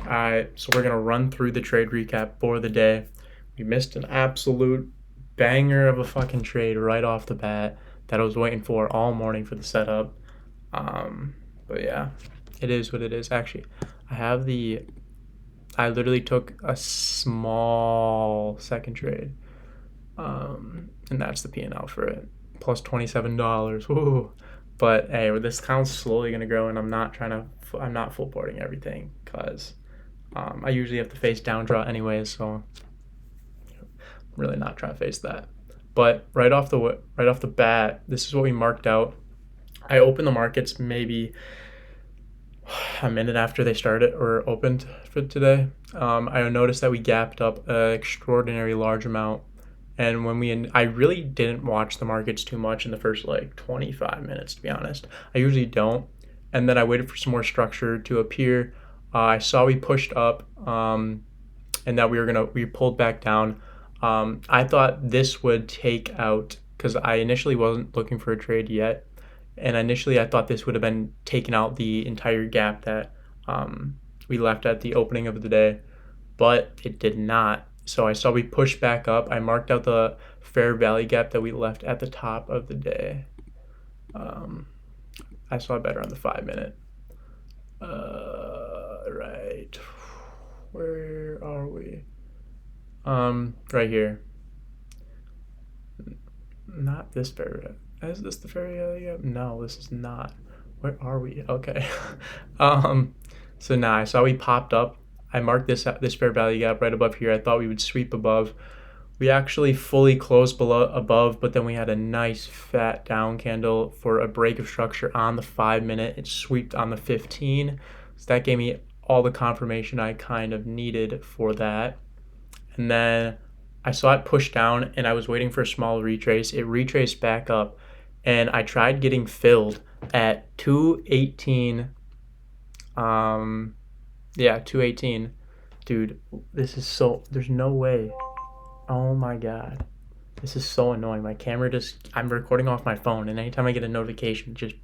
Alright, so we're gonna run through the trade recap for the day. We missed an absolute banger of a fucking trade right off the bat that I was waiting for all morning for the setup. But yeah, it is what it is. Actually, I literally took a small second trade, and that's the P&L for it, plus $27. Woo! But hey, this account's slowly gonna grow, and I'm not full boarding everything because I usually have to face down draw anyways, so I'm really not trying to face that. But right off the bat, this is what we marked out. I opened the markets maybe a minute after they started or opened for today. I noticed that we gapped up an extraordinary large amount, and I really didn't watch the markets too much in the first like 25 minutes, to be honest. I usually don't, and then I waited for some more structure to appear. I saw we pushed up, and that we pulled back down. I thought this would take out because I initially wasn't looking for a trade yet, and initially I thought this would have been taken out the entire gap that we left at the opening of the day, but it did not. So I saw we pushed back up. I marked out the fair value gap that we left at the top of the day. I saw it better on the 5 minute. Right. Where are we? Right here. Not this fair value. Is this the fair value gap? No, this is not. Where are we? Okay. So now I saw we popped up. I marked this fair value gap right above here. I thought we would sweep above. We actually fully closed above, but then we had a nice fat down candle for a break of structure on the 5 minute. It swept on the 15. So that gave me all the confirmation I kind of needed for that. And then I saw it push down, and I was waiting for a small retrace. It retraced back up, and I tried getting filled at 218. 218. Dude, this is there's no way. Oh my god. This is so annoying. My camera I'm recording off my phone, and anytime I get a notification, it just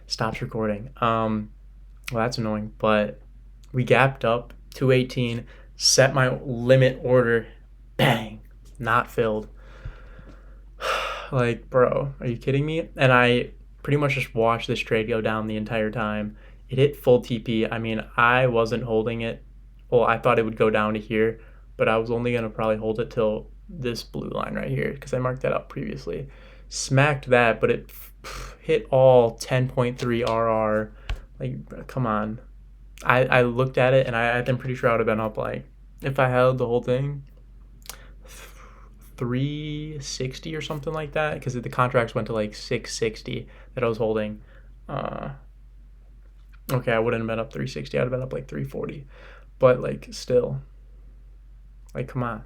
stops recording. Well, that's annoying, but we gapped up 218, set my limit order, bang, not filled. Like, bro, are you kidding me? And I pretty much just watched this trade go down the entire time. It hit full TP. I mean, I wasn't holding it. Well, I thought it would go down to here, but I was only going to probably hold it till this blue line right here because I marked that up previously. Smacked that, but it hit all 10.3 RR. Like, come on. I looked at it, and I'm pretty sure I would have been up, like, if I held the whole thing, 360 or something like that, because the contracts went to like 660 that I was holding. Okay, I wouldn't have been up 360. I'd have been up like 340. But like, still, like, come on.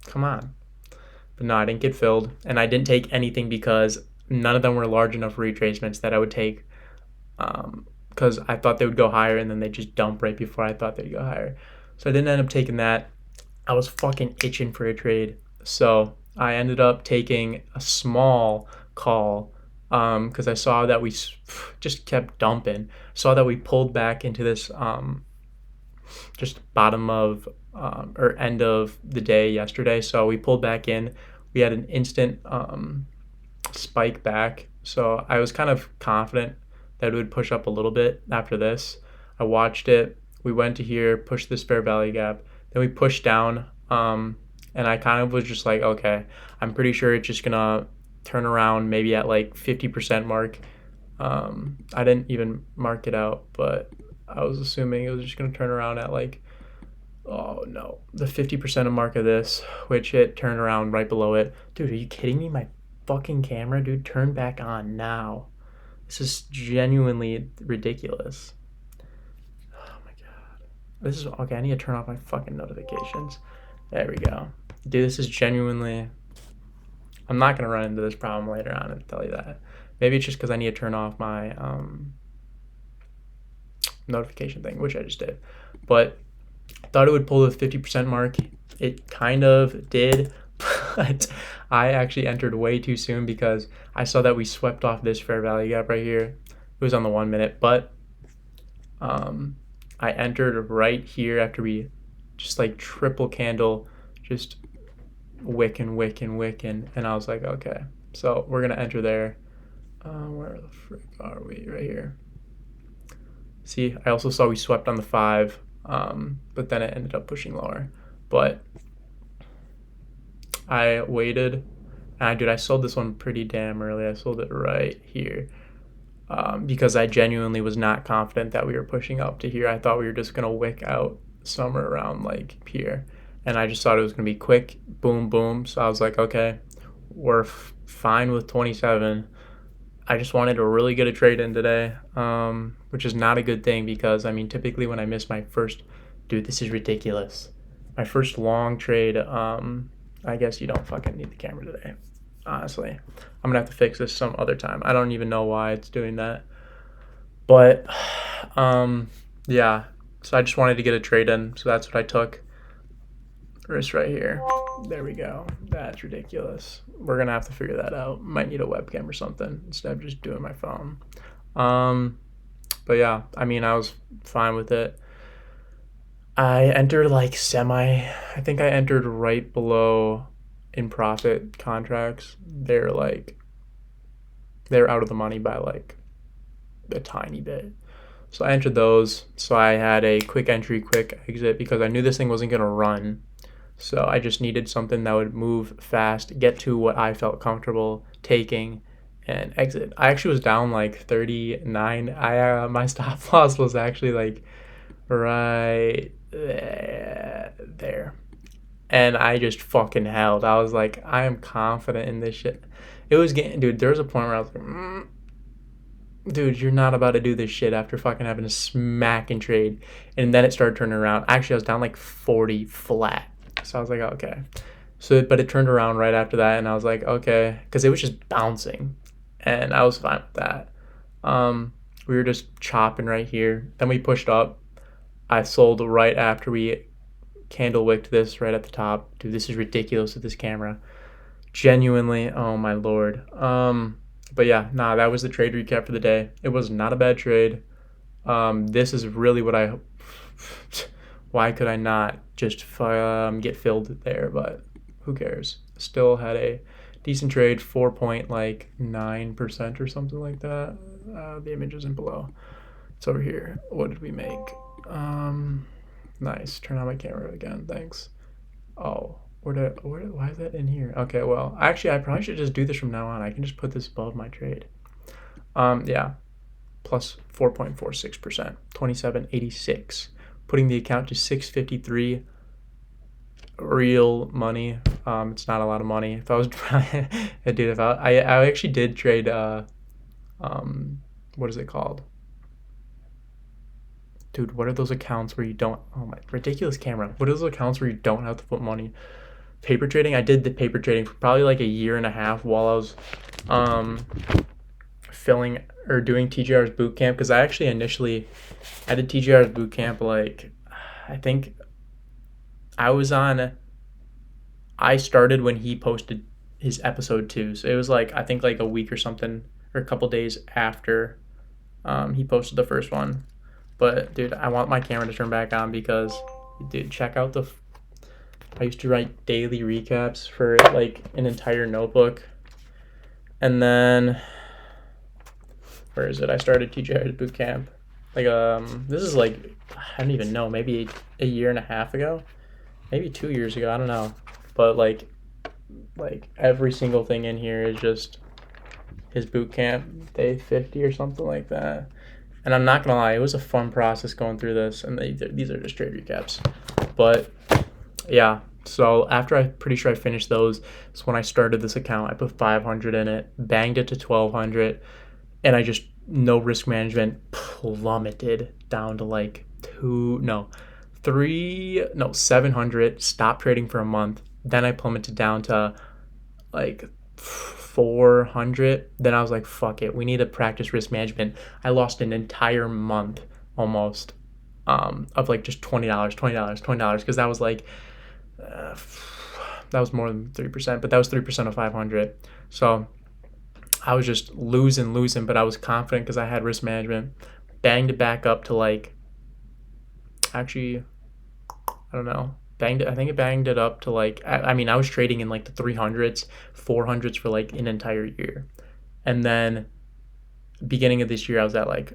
But no, I didn't get filled, and I didn't take anything because none of them were large enough retracements that I would take, because I thought they would go higher, and then they just dump right before I thought they'd go higher. So I didn't end up taking that. I was fucking itching for a trade, so I ended up taking a small call, because I saw that we just kept dumping. Saw that we pulled back into this just bottom of or end of the day yesterday. So we pulled back in. We had an instant spike back. So I was kind of confident that it would push up a little bit after this. I watched it. We went to here, pushed this fair value gap. Then we pushed down. And I kind of was just like, okay, I'm pretty sure it's just gonna turn around maybe at like 50% mark. I didn't even mark it out, but I was assuming it was just gonna turn around at like, oh no, the 50% of mark of this, which it turned around right below it. Dude, are you kidding me? My fucking camera, dude, turn back on now. This is genuinely ridiculous. Oh my god. This is okay. I need to turn off my fucking notifications. There we go. Dude, this is genuinely... I'm not going to run into this problem later on, I'll tell you that. Maybe it's just because I need to turn off my notification thing, which I just did. But I thought it would pull the 50% mark. It kind of did, but I actually entered way too soon because I saw that we swept off this fair value gap right here. It was on the 1 minute, but I entered right here after we just like triple candle, just wicking, and I was like, okay, so we're gonna enter there. Where the frick are we? Right here. See, I also saw we swept on the 5, but then it ended up pushing lower. But I waited, and I sold this one pretty damn early. I sold it right here. Because I genuinely was not confident that we were pushing up to here. I thought we were just gonna wick out somewhere around like here, and I just thought it was gonna be quick, boom, boom. So I was like, okay, we're fine with 27. I just wanted to really get a trade in today, which is not a good thing because I mean, typically when I miss my first, dude, this is ridiculous. My first long trade. I guess you don't fucking need the camera today. Honestly, I'm gonna have to fix this some other time. I don't even know why it's doing that, but yeah. So I just wanted to get a trade in, so that's what I took. Wrist right here. There we go. That's ridiculous. We're gonna have to figure that out. Might need a webcam or something instead of just doing my phone. But yeah, I mean, I was fine with it. I entered like I think I entered right below in profit contracts. They're out of the money by like a tiny bit. So I entered those. So I had a quick entry, quick exit because I knew this thing wasn't gonna run. So I just needed something that would move fast, get to what I felt comfortable taking, and exit. I actually was down like 39. My stop loss was actually like right there. And I just fucking held. I was like, I am confident in this shit. It was getting, dude, there was a point where I was like, dude, you're not about to do this shit after fucking having a smacking trade. And then it started turning around. Actually, I was down like 40 flat. So I was like, okay. So, but it turned around right after that. And I was like, okay. Because it was just bouncing. And I was fine with that. We were just chopping right here. Then we pushed up. I sold right after we candle wicked this right at the top. Dude, this is ridiculous with this camera. Genuinely, oh my lord. But yeah, that was the trade recap for the day. It was not a bad trade. This is really what why could I not just get filled there? But who cares? Still had a decent trade, 4.9% or something like that. The image isn't below. It's over here. What did we make? Nice. Turn on my camera again. Thanks. Oh, why is that in here? Okay, well, actually, I probably should just do this from now on. I can just put this above my trade. Yeah, plus 4.46%, 27.86, putting the account to 653. Real money. It's not a lot of money. If I was, dude, I actually did trade. What is it called? Dude, what are those accounts where you don't, oh my, ridiculous camera. What are those accounts where you don't have to put money? Paper trading? I did the paper trading for probably like a year and a half while I was filling or doing TGR's boot camp, because I actually initially, I did TGR's boot camp like, I think I started when he posted his episode 2. So it was like, I think like a week or something, or a couple days after he posted the first one. But dude, I want my camera to turn back on because, dude, check out I used to write daily recaps for like an entire notebook. And then, where is it? I started TGR's boot camp. Like, this is like, I don't even know, maybe a year and a half ago, maybe 2 years ago. I don't know. But like every single thing in here is just his boot camp, day 50 or something like that. And I'm not gonna lie, it was a fun process going through this, and these are just trade recaps. But yeah, so after I'm pretty sure I finished those, so when I started this account, I put 500 in it, banged it to 1,200, and I just, no risk management, plummeted down to like 700, stopped trading for a month. Then I plummeted down to like 400. Then I was like, fuck it, we need to practice risk management. I lost an entire month almost of like just $20 because that was like that was more than 3%, but that was 3% of 500. So I was just losing, but I was confident because I had risk management. Banged it back up to like actually, I don't know, I think it banged it up to like, I mean, I was trading in like the 300s, 400s for like an entire year. And then beginning of this year, I was at like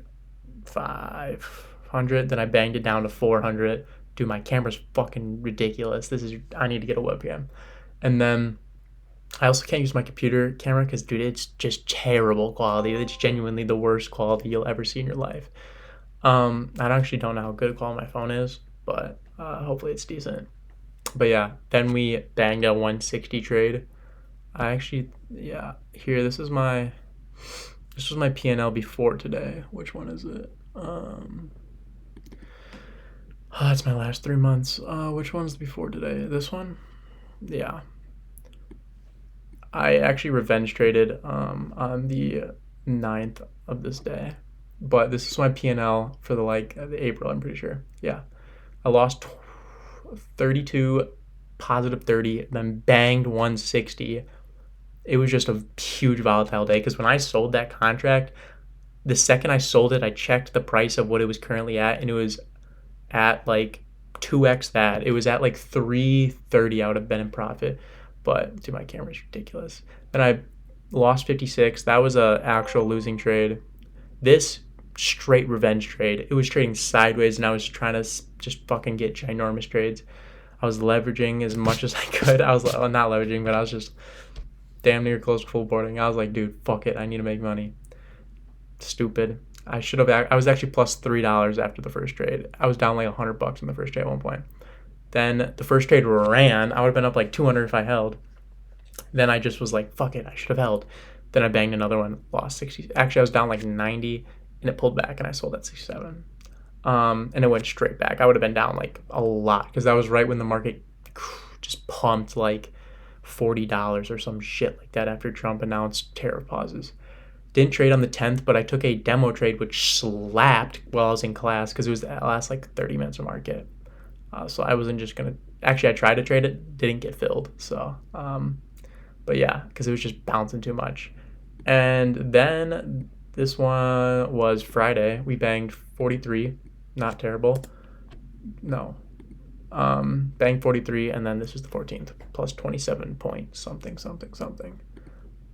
500. Then I banged it down to 400. Dude, my camera's fucking ridiculous. I need to get a webcam. And then I also can't use my computer camera because, dude, it's just terrible quality. It's genuinely the worst quality you'll ever see in your life. I actually don't know how good quality my phone is, but hopefully it's decent. But yeah, then we banged a 160 trade. Here, this was my P&L before today. Which one is it? It's my last 3 months. Which one's before today? This one? Yeah. I actually revenge traded on the 9th of this day. But this is my P&L for the April, I'm pretty sure. Yeah. I lost 32, positive 30, then banged 160. It was just a huge volatile day because when I sold that contract, the second I sold it, I checked the price of what it was currently at, and it was at like 2x that. It was at like 330. I would have been in profit, but dude, my camera's ridiculous. Then I lost 56. That was a actual losing trade. This straight revenge trade. It was trading sideways, and I was trying to just fucking get ginormous trades. I was leveraging as much as I could. I was not leveraging, but I was just damn near close to full boarding. I was like, dude, fuck it. I need to make money. Stupid. I was actually plus $3 after the first trade. I was down like $100 in the first trade at one point. Then the first trade ran. I would have been up like 200 if I held. Then I just was like, fuck it. I should have held. Then I banged another one, lost 60. Actually, I was down like 90, and it pulled back, and I sold at 67. And it went straight back. I would have been down like a lot because that was right when the market just pumped like $40 or some shit like that after Trump announced tariff pauses. Didn't trade on the 10th, but I took a demo trade which slapped while I was in class because it was the last like 30 minutes of market. So I wasn't just going to... Actually, I tried to trade it, didn't get filled. So, but yeah, because it was just bouncing too much. And then this one was Friday. We banged 43. Not terrible. No. Banged 43, and then this is the 14th. Plus 27 point something.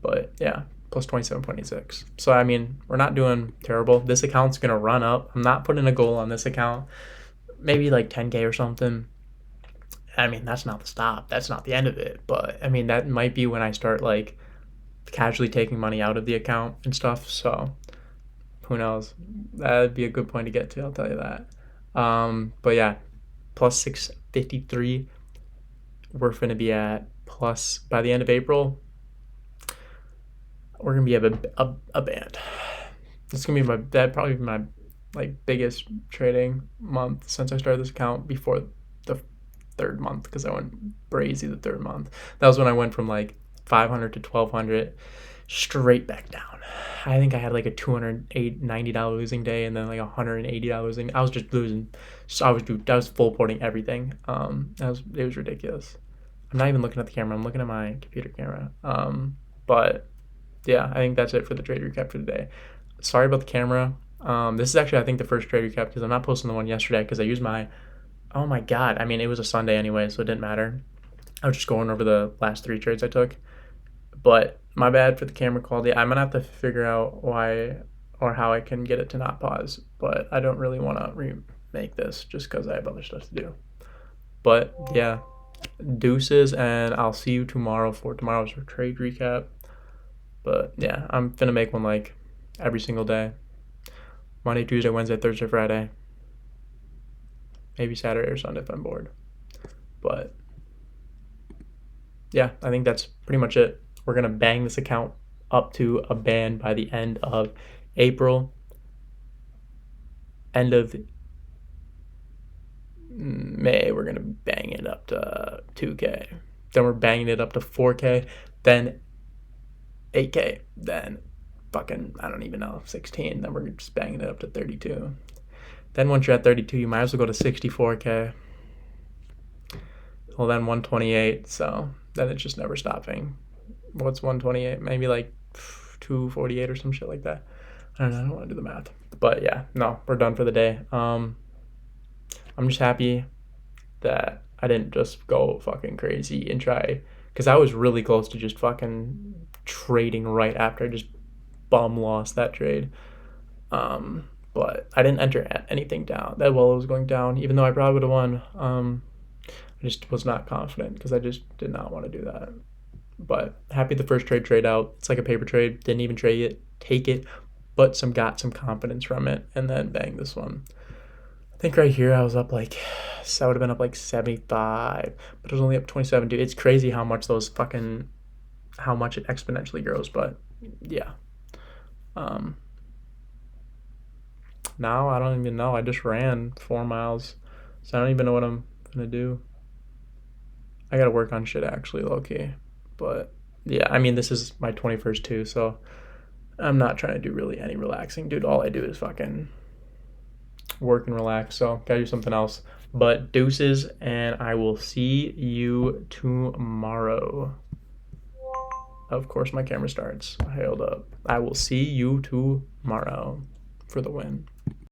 But yeah, plus 27.86. So, I mean, we're not doing terrible. This account's going to run up. I'm not putting a goal on this account. Maybe like 10K or something. I mean, that's not the stop. That's not the end of it. But, I mean, that might be when I start, like, casually taking money out of the account and stuff. So, who knows? That'd be a good point to get to, I'll tell you that. But, yeah, plus 653. We're going to be at plus, by the end of April, we're going to be at a band. It's going to be that'd probably be my, like, biggest trading month since I started this account before the third month, because I went brazy the third month. That was when I went from like 500 to 1200 straight back down. I think I had like a $290 losing day and then like $180 losing. I was just losing. So I was full porting everything. It was ridiculous. I'm not even looking at the camera. I'm looking at my computer camera. But yeah, I think that's it for the trade recap for today. Sorry about the camera. This is actually, I think, the first trade recap because I'm not posting the one yesterday because I used my... Oh my god. I mean, it was a Sunday anyway, so it didn't matter. I was just going over the last 3 trades I took. But my bad for the camera quality. I'm going to have to figure out why or how I can get it to not pause. But I don't really want to remake this just because I have other stuff to do. But yeah, deuces, and I'll see you tomorrow for tomorrow's trade recap. But yeah, I'm finna make one like every single day. Monday, Tuesday, Wednesday, Thursday, Friday. Maybe Saturday or Sunday if I'm bored. But yeah, I think that's pretty much it. We're going to bang this account up to a band by the end of April. End of May, we're going to bang it up to 2K. Then we're banging it up to 4K. Then 8K. Then fucking, I don't even know, 16. Then we're just banging it up to 32. Then once you're at 32, you might as well go to 64K. Well, then 128. So then it's just never stopping. What's 128? Maybe like 248 or some shit like that. I don't know. I don't want to do the math. But yeah, no, we're done for the day. I'm just happy that I didn't just go fucking crazy and try, because I was really close to just fucking trading right after I just bum lost that trade. But I didn't enter anything down that while it was going down, even though I probably would have won. I just was not confident because I just did not want to do that. But happy the first trade out. It's like a paper trade. Didn't even take it, but got some confidence from it, and then bang this one. I think right here I was up like, so I would have been up like 75, but it was only up 27. Dude, it's crazy how much how much it exponentially grows. But yeah. Now I don't even know. I just ran 4 miles, so I don't even know what I'm gonna do. I gotta work on shit actually, low key. But yeah, I mean this is my 21st too, so I'm not trying to do really any relaxing, dude. All I do is fucking work and relax. So gotta do something else. But deuces, and I will see you tomorrow. Of course, my camera starts. Hold up. I will see you tomorrow for the win.